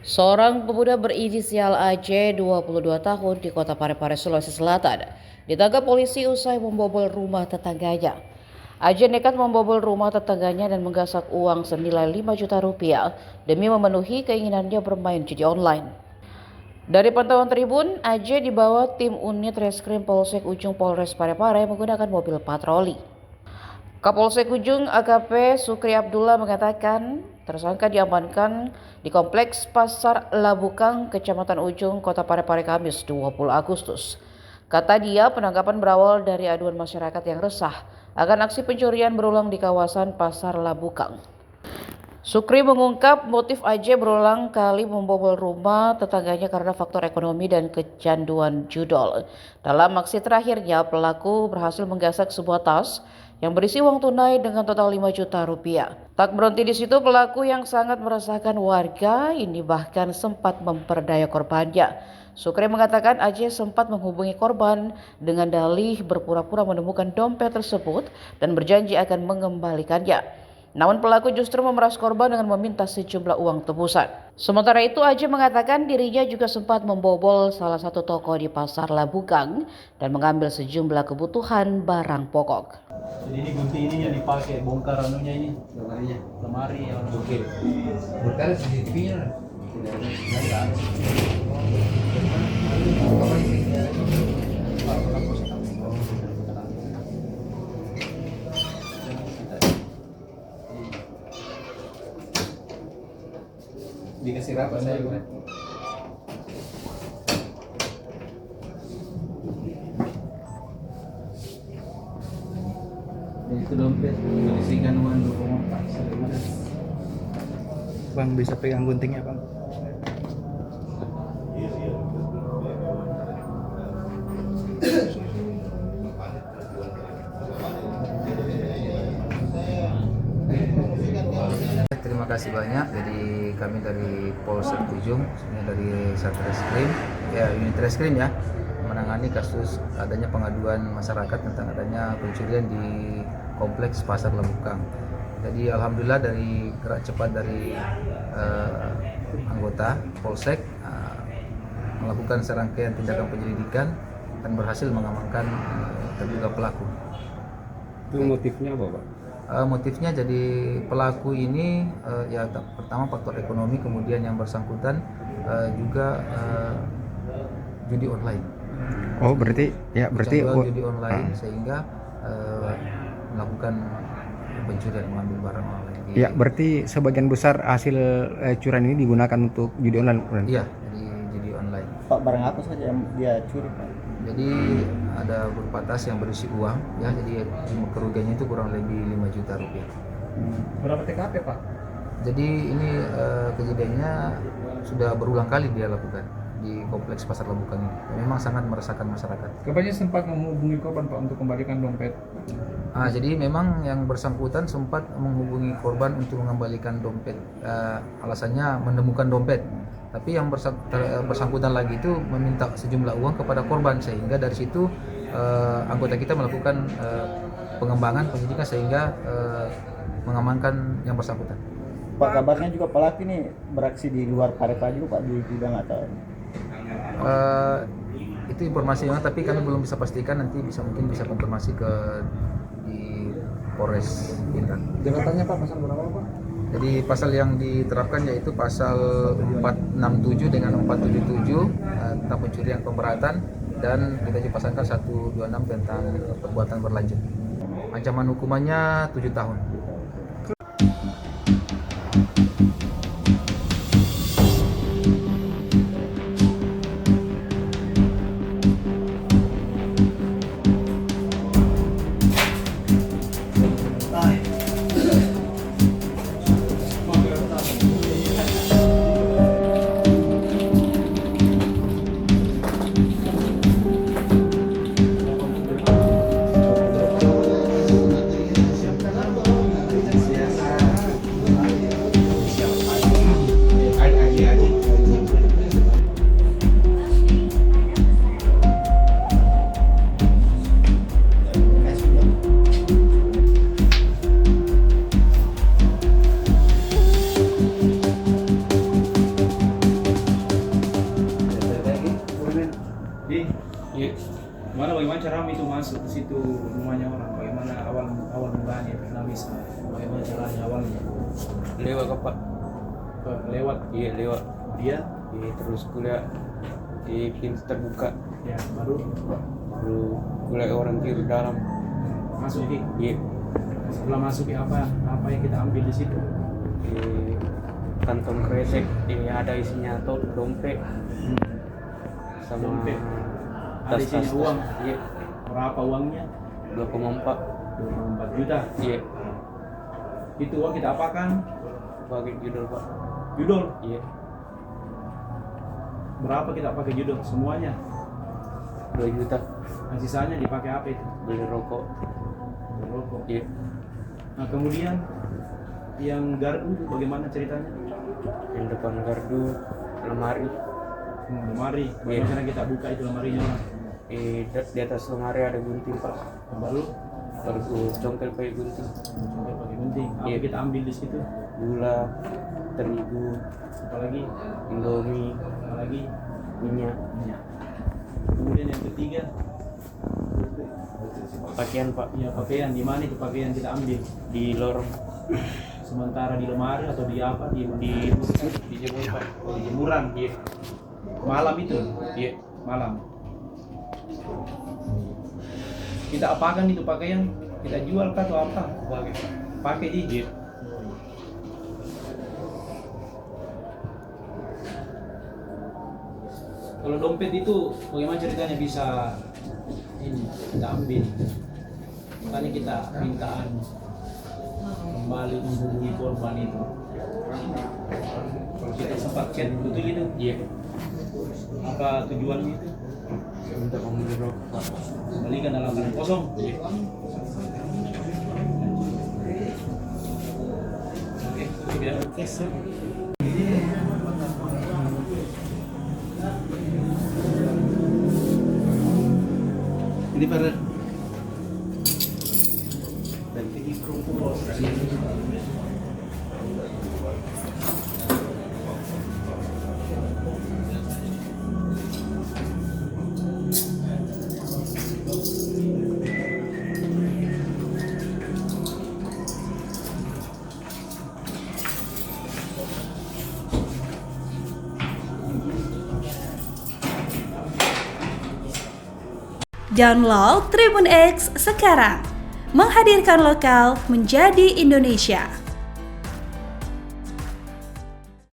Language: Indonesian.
Seorang pemuda berinisial AJ 22 tahun di Kota Parepare, Sulawesi Selatan ditangkap polisi usai membobol rumah tetangganya. AJ nekat membobol rumah tetangganya dan menggasak uang senilai 5 juta rupiah demi memenuhi keinginannya bermain judi online. Dari pantauan tribun, AJ dibawa tim unit reskrim Polsek Ujung Polres Parepare menggunakan mobil patroli. Kapolsek Ujung AKP Sukri Abdullah mengatakan tersangka diamankan di Kompleks Pasar Labukang, Kecamatan Ujung, Kota Parepare Kamis 20 Agustus. Kata dia, penangkapan berawal dari aduan masyarakat yang resah akan aksi pencurian berulang di kawasan Pasar Labukang. Sukri mengungkap motif AJ berulang kali membobol rumah tetangganya karena faktor ekonomi dan kecanduan judol. Dalam aksi terakhirnya, pelaku berhasil menggasak sebuah tas yang berisi uang tunai dengan total 5 juta rupiah. Tak berhenti di situ, pelaku yang sangat meresahkan warga ini bahkan sempat memperdaya korbannya. Sukri mengatakan AJ sempat menghubungi korban dengan dalih berpura-pura menemukan dompet tersebut dan berjanji akan mengembalikannya. Namun pelaku justru memeras korban dengan meminta sejumlah uang tebusan. Sementara itu AJ mengatakan dirinya juga sempat membobol salah satu toko di Pasar Labukang dan mengambil sejumlah kebutuhan barang pokok. Jadi ini gunting ini yang dipakai bongkar anunya ini, lemari yang bukit. Berkali CCTV-nya. Dikasih rapat saya juga. Itu dompet berisikan uang 2,4. Bang, bisa pegang guntingnya, Bang? Terima kasih banyak. Jadi kami dari Polsek Ujung, dari Satreskrim, unit reskrim ya, menangani kasus adanya pengaduan masyarakat tentang adanya pencurian di Kompleks Pasar Labukang. Jadi alhamdulillah dari gerak cepat dari anggota Polsek melakukan serangkaian tindakan penyelidikan dan berhasil mengamankan terduga pelaku. Itu motifnya apa, Pak? Motifnya jadi pelaku ini pertama faktor ekonomi, kemudian yang bersangkutan juga judi online. Oh, berarti Judi online sehingga melakukan pencurian, mengambil barang online. Ya, berarti sebagian besar hasil curian ini digunakan untuk judi online. Iya, jadi judi online. Pak, barang apa saja yang dia curi, Pak? Jadi ada berupa tas yang berisi uang, ya. Jadi kerugiannya itu kurang lebih 5 juta rupiah. Berapa TKP, Pak? Jadi ini kejadiannya sudah berulang kali dia lakukan di Kompleks Pasar Labukang ini. Memang sangat meresahkan masyarakat. Kabarnya sempat menghubungi korban, Pak, untuk kembalikan dompet. Jadi memang yang bersangkutan sempat menghubungi korban untuk mengembalikan dompet. Alasannya menemukan dompet. Tapi yang bersangkutan lagi itu meminta sejumlah uang kepada korban, sehingga dari situ anggota kita melakukan pengembangan penyidikan sehingga mengamankan yang bersangkutan. Pak, kabarnya juga pelaku ini beraksi di luar Parepare juga, Pak, di bidang atau? Itu informasinya, tapi kami belum bisa pastikan. Nanti mungkin bisa konfirmasi di Polres Bintan. Jabatannya, Pak, pasal berapa, Pak? Jadi pasal yang diterapkan yaitu pasal 467 dengan 477 tentang pencurian pemberatan, dan kita juga pasangkan 126 tentang perbuatan berlanjut. Ancaman hukumannya 7 tahun. Bagaimana cara itu masuk ke situ rumahnya orang? Bagaimana awal mulanya pernah bisa? Bagaimana caranya awalnya? Lewat apa? Lewat Iya lewat. dia, Iya terus kuliah di pintu terbuka. ya baru Baru kuliah orang tidur dalam. masuk di. Iya Setelah masuk apa yang kita ambil di situ? di kantong kresek. Ada isinya dompet sama Dompet. Ada isinya uang. Iya Berapa uangnya? 2,4. 24 juta. Iya Itu uang kita apakan? bagi judul pak. Judul. Iya Berapa kita pakai judul? Semuanya. 2 juta Nah, sisanya dipakai apa itu? beli rokok. Rokok. Iya Nah, kemudian yang gardu bagaimana ceritanya? yang depan gardu lemari. Lemari. Iya. Bagaimana kita buka itu lemarinya orang? Di atas lemari ada gunting pak. Baru Baru congkel pakai gunting. sampai pakai gunting. Apa Iya. kita ambil di situ? Gula, terigu, Apalagi? indomie, Apalagi? minyak, Minyak. Kemudian yang ketiga, pakaian pak. ya pakaian. Di mana itu pakaian kita ambil? Di lorong, Sementara di lemari atau di apa? Di dijemur pak. di jemuran. Iya Malam itu. iya Malam. Kita apakan itu pakaian? Kita jual kah atau apa? pakai pak. Pakai di. Iya Kalau dompet itu bagaimana ceritanya bisa ini kita ambil? Makanya kita mintaan kembali menghubungi korban itu. Kalau kita sempat chat betul itu, iya. apa tujuannya itu? Minta membeli rokok pak. Kembalikan dalam keadaan kosong. Iya. Oke, biar tes. Ini pada dan tinggi kerupuk. Download Tribun X sekarang, menghadirkan lokal menjadi Indonesia.